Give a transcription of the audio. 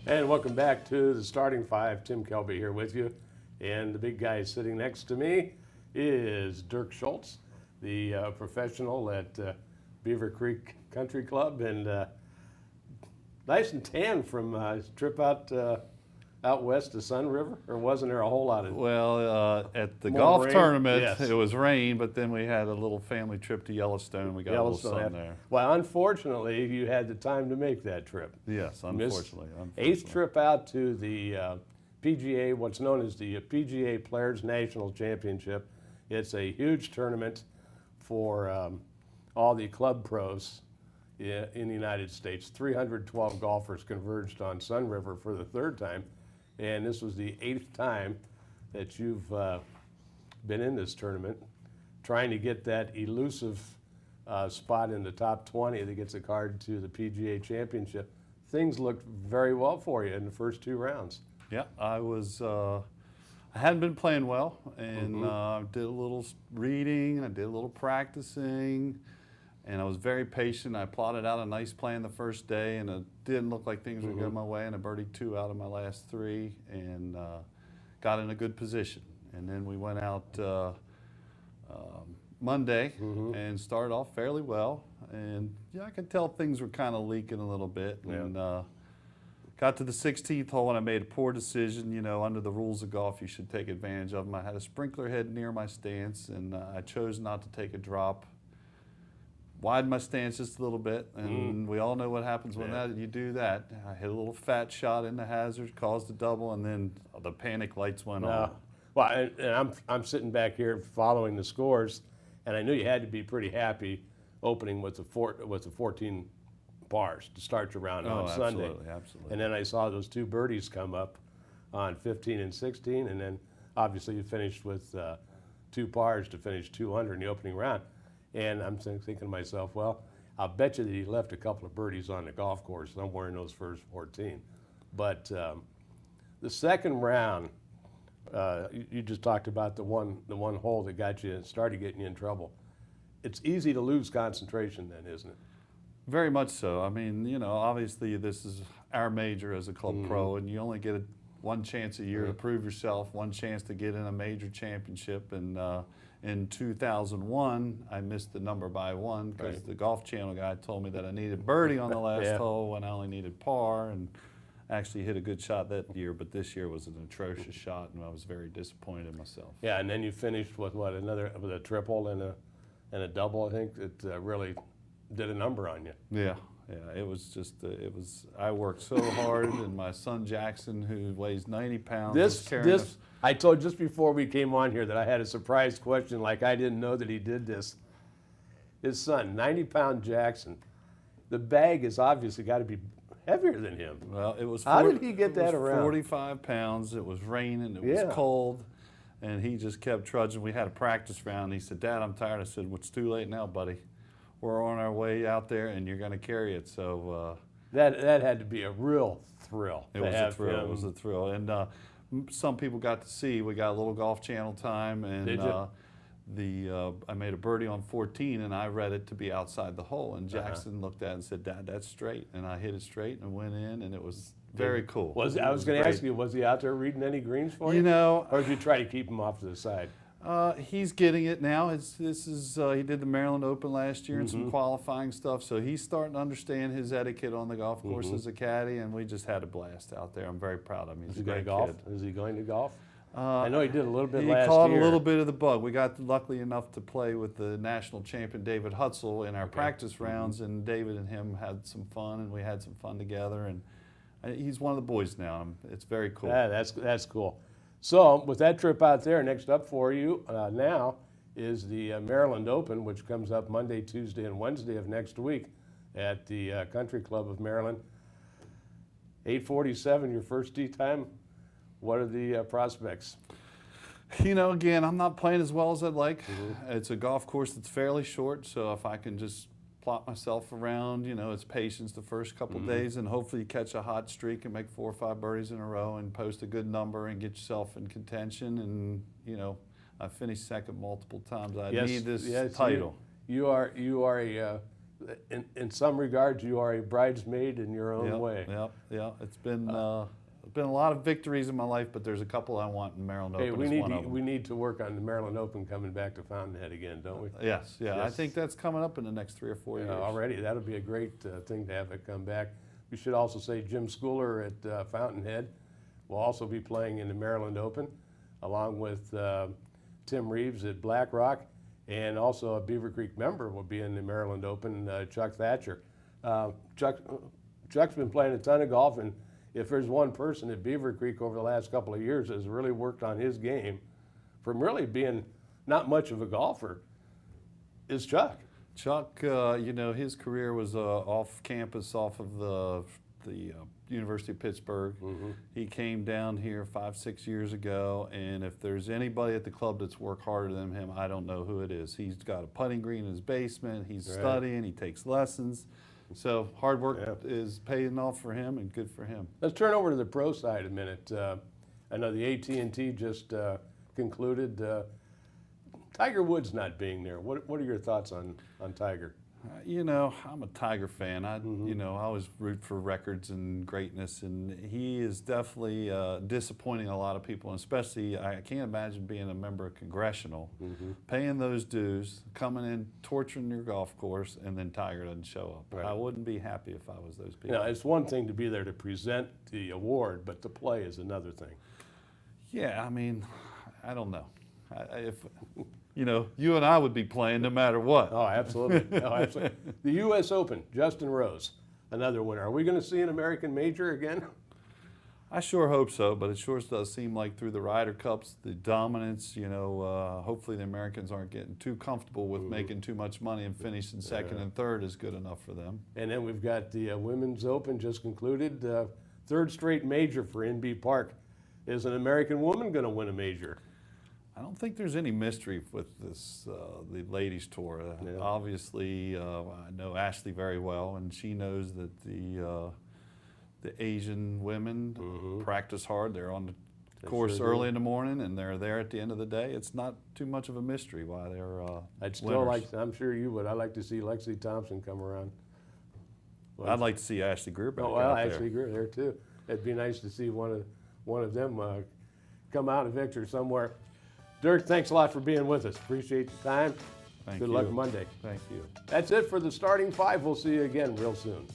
And welcome back to the Starting Five. Tim Koelble here with you. And the big guy sitting next to me is Dirk Schultz, the professional at Beaver Creek Country Club. And nice and tan from his trip out west to Sun River, or wasn't there a whole lot of at the more golf rain? tournament, Yes. It was rain, but then we had a little family trip to Yellowstone. We got a little sun there. Well, unfortunately, you had the time to make that trip. Yes, unfortunately. Eighth trip out to the PGA, what's known as the PGA Players National Championship. It's a huge tournament for all the club pros in the United States. 312 golfers converged on Sun River for the third time, and this was the 8th time that you've been in this tournament, trying to get that elusive spot in the top 20 that gets a card to the PGA Championship. Things looked very well for you in the first 2 rounds. Yeah, I hadn't been playing well, and I did a little reading, I did a little practicing, and I was very patient. I plotted out a nice plan the first day, and it didn't look like things were going my way, and I birdied 2 out of my last 3, and got in a good position. And then we went out Monday and started off fairly well, and yeah, I could tell things were kind of leaking a little bit. Yeah. And got to the 16th hole, and I made a poor decision. You know, under the rules of golf, you should take advantage of them. I had a sprinkler head near my stance, and I chose not to take a drop. Widened my stance just a little bit, and we all know what happens when you do that. I hit a little fat shot in the hazard, caused a double, and then the panic lights went on. Well, and I'm sitting back here following the scores, and I knew you had to be pretty happy opening with the 14 bars to start your round on Sunday. Absolutely. And then I saw those 2 birdies come up on 15 and 16, and then obviously you finished with 2 pars to finish 200 in the opening round. And I'm thinking to myself, well, I'll bet you that he left a couple of birdies on the golf course somewhere in those first 14. But the second round, you just talked about the one hole that started getting you in trouble. It's easy to lose concentration then, isn't it? Very much so. I mean, you know, obviously this is our major as a club pro, and you only get one chance a year to prove yourself, one chance to get in a major championship. And in 2001, I missed the number by 1 because the Golf Channel guy told me that I needed birdie on the last hole when I only needed par, and actually hit a good shot that year. But this year was an atrocious shot, and I was very disappointed in myself. Yeah, and then you finished with with a triple and a double. I think it really did a number on you. Yeah, it was just, I worked so hard, and my son Jackson, who weighs 90 pounds, was carrying us. I told just before we came on here that I had a surprise question, like I didn't know that he did this. His son, 90-pound Jackson, the bag has obviously got to be heavier than him. Well, it was. How did he get that around? 45 pounds. It was raining. It was cold, and he just kept trudging. We had a practice round. He said, "Dad, I'm tired." I said, "Well, it's too late now, buddy. We're on our way out there, and you're going to carry it." So that had to be a real thrill. It was a thrill. It was a thrill, and some people got to see. We got a little Golf Channel time, and Did you? I made a birdie on 14, and I read it to be outside the hole. And Jackson looked at it and said, "Dad, that's straight." And I hit it straight and went in, and it was very cool. I was going to ask you, was he out there reading any greens for you? You know, or did you try to keep him off to the side? He's getting it now. He did the Maryland Open last year and some qualifying stuff, so he's starting to understand his etiquette on the golf course as a caddy, and we just had a blast out there. I'm very proud of him. He's a great kid. Is he going to golf? I know he did a little bit last year. He caught a little bit of the bug. We got lucky enough to play with the national champion David Hutzel in our practice rounds, and David and him had some fun, and we had some fun together. And he's one of the boys now. It's very cool. Yeah, that's cool. So with that trip out there, next up for you now is the Maryland Open, which comes up Monday, Tuesday, and Wednesday of next week at the Country Club of Maryland. 8:47, your first tee time. What are the prospects? You know, again, I'm not playing as well as I'd like. It's a golf course that's fairly short, so if I can just plot myself around, you know, it's patience the first couple days, and hopefully you catch a hot streak and make 4 or 5 birdies in a row and post a good number and get yourself in contention. And, you know, I finished second multiple times. I need this title. You are a in some regards, you are a bridesmaid in your own way. Yeah. It's been a lot of victories in my life, but there's a couple I want in Maryland Hey, Open. we need to work on the Maryland Open coming back to Fountainhead again, don't we? Yes. I Yes. think that's coming up in the next 3 or 4 years. Already, that'll be a great thing to have it come back. We should also say Jim Schooler at Fountainhead will also be playing in the Maryland Open, along with Tim Reeves at Black Rock, and also a Beaver Creek member will be in the Maryland Open, Chuck Thatcher. Chuck's been playing a ton of golf, and if there's one person at Beaver Creek over the last couple of years that has really worked on his game from really being not much of a golfer, is Chuck. Chuck, his career was off campus, off of the University of Pittsburgh. He came down here 5-6 years ago, and if there's anybody at the club that's worked harder than him, I don't know who it is. He's got a putting green in his basement. He's studying. He takes lessons. So hard work is paying off for him, and good for him. Let's turn over to the pro side a minute. I know the AT&T just concluded. Tiger Woods not being there. What are your thoughts on Tiger? I'm a Tiger fan. I always root for records and greatness, and he is definitely disappointing a lot of people, and especially I can't imagine being a member of Congressional, paying those dues, coming in, torturing your golf course, and then Tiger doesn't show up. Right. I wouldn't be happy if I was those people. It's one thing to be there to present the award, but to play is another thing. Yeah, I mean, I don't know. You and I would be playing no matter what. Oh, absolutely. Absolutely. The U.S. Open, Justin Rose, another winner. Are we going to see an American major again? I sure hope so, but it sure does seem like through the Ryder Cups, the dominance, hopefully the Americans aren't getting too comfortable with making too much money, and finishing second and third is good enough for them. And then we've got the Women's Open just concluded. Third straight major for NB Park. Is an American woman going to win a major? I don't think there's any mystery with this, the ladies tour. Obviously, I know Ashley very well, and she knows that the Asian women practice hard. They're on the course early in the morning, and they're there at the end of the day. It's not too much of a mystery why they're I'd still winners. I'm sure you would. I'd like to see Lexi Thompson come around. I'd like to see Ashley Greer back Oh, well, out there. Ashley Greer there too. It'd be nice to see one of them come out a victor somewhere. Dirk, thanks a lot for being with us. Appreciate the time. Thank Good you. luck Monday. Thank you. That's it for the starting five. We'll see you again real soon.